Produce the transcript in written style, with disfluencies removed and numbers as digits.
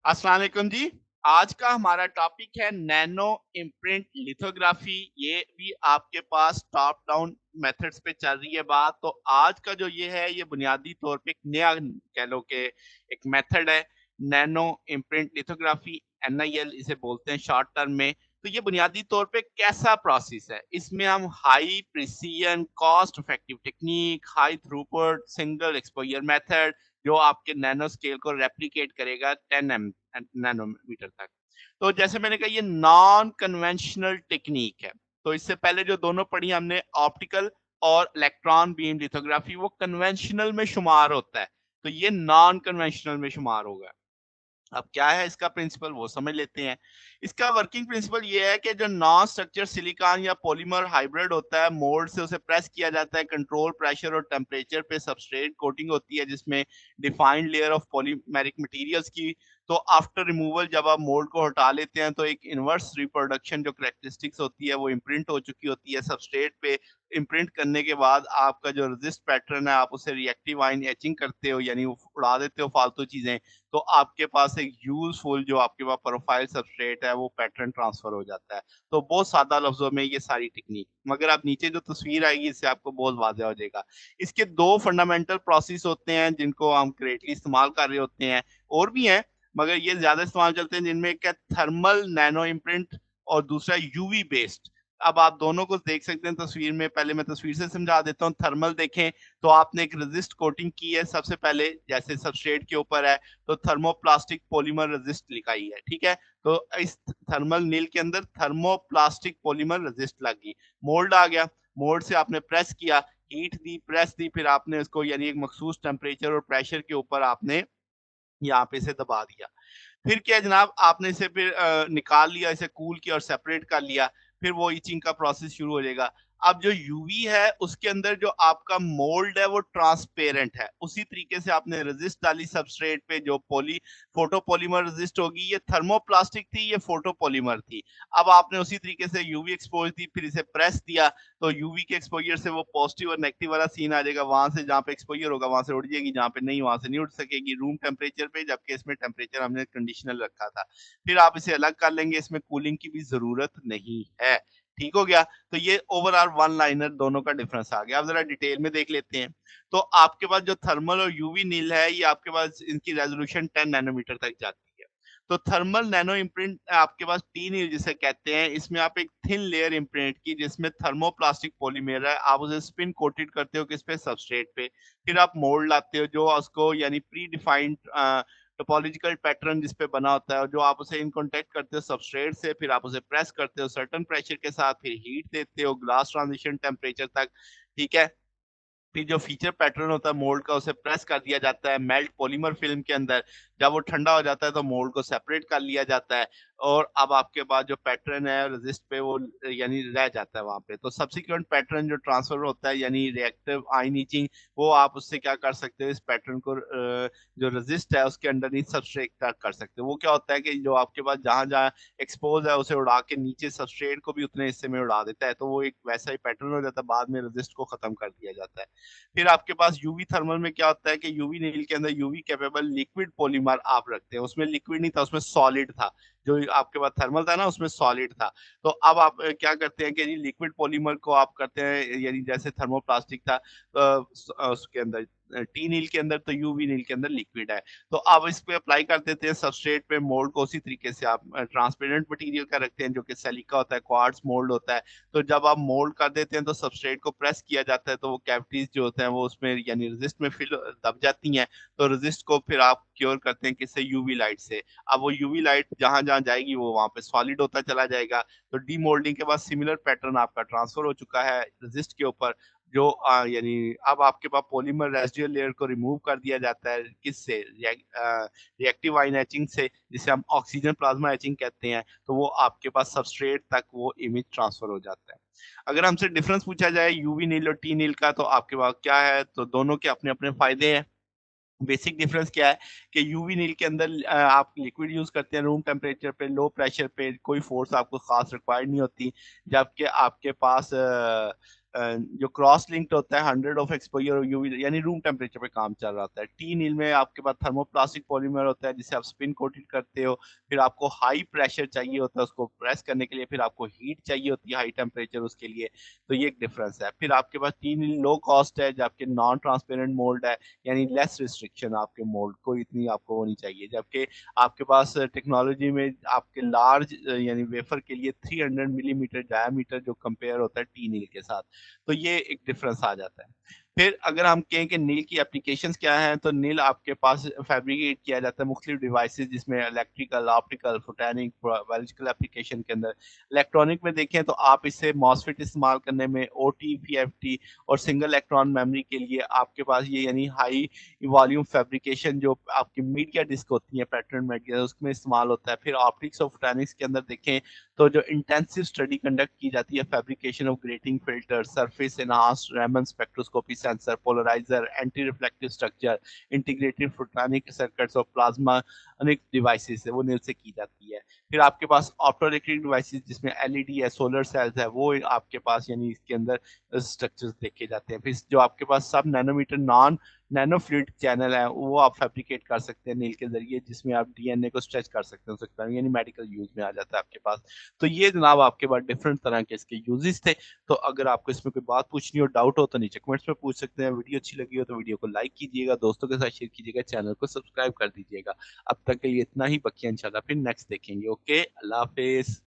अस्सलाम वालेकुम जी। आज का हमारा टॉपिक है नैनो इम्प्रिंट लिथोग्राफी। ये भी आपके पास टॉप डाउन मेथड्स पे चल रही है बात। तो आज का जो ये है ये बुनियादी तौर पे एक नया कह लो कि एक मेथड है नैनो इम्प्रिंट लिथोग्राफी, एनआईएल इसे बोलते हैं शॉर्ट टर्म में। तो ये बुनियादी तौर पे कैसा प्रोसेस है? इसमें हम high precision, cost effective technique, high throughput, single exposure method जो आपके नैनो स्केल को रेप्लिकेट करेगा 10 नैनोमीटर तक। तो जैसे मैंने कहा ये नॉन कन्वेंशनल टेक्नीक है। तो इससे पहले जो दोनों पढ़ी हमने ऑप्टिकल और इलेक्ट्रॉन बीम लिथोग्राफी वो कन्वेंशनल में शुमार होता है। तो ये नॉन कन्वेंशनल में शुमार होगा। अब क्या है इसका प्रिंसिपल वो समझ लेते हैं। इसका वर्किंग प्रिंसिपल ये है कि जो नॉन स्ट्रक्चर सिलिकॉन या पॉलीमर हाइब्रिड होता है, मोल्ड से उसे प्रेस किया जाता है, कंट्रोल प्रेशर और टेम्परेचर पे सबस्ट्रेट कोटिंग होती है जिसमें defined layer of polymeric materials की। तो आफ्टर रिमूवल जब आप मोल्ड को हटा लेते हैं तो एक इन्वर्स रिप्रोडक्शन जो कैरेक्टरिस्टिक्स होती है वो इम्प्रिंट हो चुकी होती है सबस्ट्रेट पे। इम्प्रिंट करने के बाद आपका जो रेजिस्ट पैटर्न है आप उसे रिएक्टिव आयन एचिंग करते हो, यानी वो उड़ा देते हो फालतू चीजें। तो आपके पास एक यूज़फुल जो आपके पास प्रोफाइल सबस्ट्रेट है वो पैटर्न ट्रांसफ़र हो जाता है। तो बहुत सादा लफ्ज़ों में ये सारी टेक्नीक, मगर आप नीचे जो तस्वीर आएगी इससे आपको बहुत वाज़ेह हो जाएगा। इसके 2 फंडामेंटल प्रोसेस होते हैं जिनको हम ग्रेटली इस्तेमाल कर रहे होते हैं, और भी हैं मगर ये ज़्यादा इस्तेमाल चलते हैं, जिनमें एक है थर्मल नैनो इम्प्रिंट और दूसरा यूवी बेस्ड। अब आप दोनों को देख सकते हैं तस्वीर में, पहले मैं तस्वीर से समझा देता हूँ। थर्मल देखें तो आपने एक रेज़िस्ट कोटिंग की है सबसे पहले, जैसे सबस्ट्रेट के ऊपर है तो थर्मोप्लास्टिक पॉलीमर रेजिस्ट लिखाई है, ठीक है? तो इस थर्मल नील के अंदर थर्मोप्लास्टिक पॉलीमर रेजिस्ट लगी। मोल्ड आ गया, मोल्ड से आपने प्रेस किया, हीट दी, प्रेस दी, फिर आपने उसको यानी एक मखसूस टेम्परेचर और प्रेशर के ऊपर आपने यहाँ पे इसे दबा दिया। फिर क्या है जनाब, आपने इसे फिर निकाल लिया, इसे कूल किया और सेपरेट कर लिया, फिर वो इचिंग का प्रोसेस शुरू हो जाएगा। अब जो यूवी है उसके अंदर जो आपका मोल्ड है वो ट्रांसपेरेंट है। उसी तरीके से आपने रेज़िस्ट डाली सबस्ट्रेट पे जो फोटोपॉलीमर रेज़िस्ट होगी, ये थर्मोप्लास्टिक थी, ये फोटोपॉलीमर थी। अब आपने उसी तरीके से यूवी एक्सपोज़ दी, फिर इसे प्रेस दिया, तो यूवी के एक्सपोज़र से वो पॉज़िटिव और नेगेटिव वाला सीन आ जाएगा। वहाँ से जहाँ पे एक्सपोज़र होगा वहाँ से उड़ जाएगी, जहाँ पे नहीं वहाँ से नहीं उड़ सकेगी रूम टेम्परेचर पे, जबकि इसमें टेम्परेचर हमने कंडीशनल रखा था। फिर आप इसे अलग कर लेंगे, इसमें कूलिंग की भी ज़रूरत नहीं है। ठीक हो गया? तो ये ओवरऑल वन लाइनर दोनों का डिफरेंस आ गया। अब ज़रा डिटेल में देख लेते हैं। तो आपके पास जो थर्मल और यूवी नील है, ये आपके पास इनकी रेज़ोल्यूशन 10 नैनोमीटर तक जाती है। तो थर्मल नैनो इम्प्रिंट आपके पास टी नील जिसे कहते हैं, इसमें आप एक थिन लेयर इम्प्रिंट की जिसमें थर्मोप्लास्टिक पॉलीमर है, आप उसे स्पिन कोटेड करते हो किस पे? सबस्ट्रेट पे। फिर आप मोल्ड लाते हो जो उसको यानी प्री डिफाइंड टोपोलॉजिकल पैटर्न जिस पे बना होता है, और जो आप उसे इन कांटेक्ट करते हो सबस्ट्रेट से, फिर आप उसे प्रेस करते हो सर्टेन प्रेशर के साथ, फिर हीट देते हो ग्लास ट्रांजिशन टेम्परेचर तक, ठीक है? फिर जो फीचर पैटर्न होता है मोल्ड का उसे प्रेस कर दिया जाता है मेल्ट पॉलीमर फिल्म के अंदर। जब वो ठंडा हो जाता है तो मोल्ड को सेपरेट कर लिया जाता है, और अब आपके पास जो पैटर्न है रेजिस्ट पे वो यानी रह जाता है वहाँ पे। तो सब्सिक्वेंट पैटर्न जो ट्रांसफर होता है यानी रिएक्टिव आयन इचिंग, वो आप उससे क्या कर सकते हो, इस पैटर्न को जो रेजिस्ट है उसके अंडरनीथ सबस्ट्रेट तक कर सकते हो। वो क्या होता है कि जो आपके पास जहाँ-जहाँ एक्सपोज़ है उसे उड़ा के नीचे सबस्ट्रेट को भी उतने हिस्से में उड़ा देता है। तो वो एक वैसा ही पैटर्न हो जाता है, बाद में रेजिस्ट को खत्म कर दिया जाता है। फिर आपके पास यूवी थर्मल में क्या होता है कि यूवी नील के अंदर यूवी कैपेबल लिक्विड पॉलीमर आप रखते हैं। उसमें लिक्विड नहीं था, उसमें सॉलिड था। जो आपके पास थर्मल था ना उसमें सॉलिड था। तो अब आप क्या करते हैं कि जी लिक्विड पॉलीमर को आप करते हैं यानी जैसे थर्मोप्लास्टिक था उसके अंदर टी नील के अंदर, तो यूवी नील के अंदर लिक्विड है। तो आप इस पे अप्लाई कर देते हैं सबस्ट्रेट पे, मोल्ड को उसी तरीके से आप ट्रांसपेरेंट मटेरियल का रखते हैं जो कि सिलिका होता है, क्वार्ट्ज मोल्ड होता है। तो जब आप मोल्ड कर देते हैं तो सबस्ट्रेट को प्रेस किया जाता है, तो वो कैविटीज़ जो होते हैं वो उसमें यानी रेज़िस्ट में फिल दब जाती हैं। तो रेज़िस्ट को फिर आप क्योर करते हैं किससे? यूवी लाइट से। अब वो यूवी लाइट जहाँ-जहाँ जाएगी वो वहाँ पे सॉलिड होता चला जाएगा। तो डीमोल्डिंग के बाद सिमिलर पैटर्न आपका ट्रांसफर हो चुका है रेज़िस्ट के ऊपर। जो यानी अब आपके पास पॉलीमर रेसिडुअल लेयर को रिमूव कर दिया जाता है किससे? रिएक्टिव आयन एचिंग से, जिसे हम ऑक्सीजन प्लाज्मा एचिंग कहते हैं। तो वो आपके पास सबस्ट्रेट तक वो इमेज ट्रांसफर हो जाता है। अगर हमसे डिफरेंस पूछा जाए यूवी नील और टी नील का, तो आपके पास क्या है? तो दोनों के अपने-अपने फ़ायदे हैं। बेसिक डिफरेंस क्या है कि यूवी नील के अंदर आप लिक्विड यूज़ करते हैं रूम टेम्परेचर पे, लो प्रेशर पे, कोई फ़ोर्स आपको ख़ास रिक्वायर्ड नहीं होती। जबकि आपके पास जो क्रॉस लिंक्ड होता है 100 ऑफ एक्सपोजर और यूवी यानी रूम टेम्परेचर पे काम चल रहा होता है। टी नील में आपके पास थर्मोप्लास्टिक पॉलीमर होता है जिसे आप स्पिन कोटेड करते हो, फिर आपको हाई प्रेशर चाहिए होता है उसको प्रेस करने के लिए, फिर आपको हीट चाहिए होती है हाई टेम्परेचर उसके लिए, तो ये एक डिफरेंस है। फिर आपके पास टी नील लो कॉस्ट है, जबकि नॉन ट्रांसपेरेंट मोल्ड है, यानी लेस रिस्ट्रिक्शन आपके मोल्ड को इतनी आपको होनी चाहिए, जबकि आपके पास टेक्नोलॉजी में आपके लार्ज यानी वेफर के लिए 300 मिलीमीटर डायामीटर जो कंपेयर होता है टी नील के साथ, तो ये एक डिफरेंस आ जाता है। फिर अगर हम कहें कि नील की एप्लीकेशंस क्या हैं, तो नील आपके पास फैब्रिकेट किया जाता है मुख्तलिफ डिवाइसेस जिसमें electrical, optical, photonic, biological application के अंदर। इलेक्ट्रॉनिक में देखें तो आप इसे मॉसफेट इस्तेमाल करने में ओटी, पीएफटी और सिंगल इलेक्ट्रॉन मेमोरी के लिए आपके पास ये यानी हाई वॉल्यूम फैब्रिकेशन जो आपकी मीडिया डिस्क होती है पैटर्न मीडिया उसमें इस्तेमाल होता है। फिर ऑप्टिक्स और फोटोनिक्स के अंदर देखें तो जो इंटेंसिव स्टडी कंडक्ट की जाती है fabrication of grating filter, surface enhanced Raman spectroscopy sensor, polariser, anti reflective structure, integrated photonic circuits और प्लाज्मा अनेक डिवाइसेस है वो नील से की जाती है। फिर आपके पास ऑप्टो इलेक्ट्रिक डिवाइसेस जिसमें एलईडी है, सोलर सेल्स है, वो आपके पास यानी इसके अंदर स्ट्रक्चर्स देखे जाते हैं। फिर जो आपके पास sub nanometre non nano fluid channel है वो आप फैब्रिकेट कर सकते हैं नील के ज़रिए, जिसमें आप डीएनए को स्ट्रेच कर सकते हैं, यानी मेडिकल यूज़ में आ जाता है आपके पास। तो ये जनाब आपके पास डिफरेंट तरह के इसके यूज़ेज़ थे। तो अगर आपको इसमें कोई बात पूछनी हो, डाउट हो तो नीचे कमेंट्स में पूछ सकते हैं। वीडियो अच्छी लगी हो तो वीडियो को लाइक कीजिएगा, दोस्तों के साथ शेयर कीजिएगा, चैनल को सब्सक्राइब कर दीजिएगा। अब तक के लिए इतना ही, बाकी इंशाल्लाह फिर नेक्स्ट देखेंगे। ओके, अल्लाह हाफ़िज़।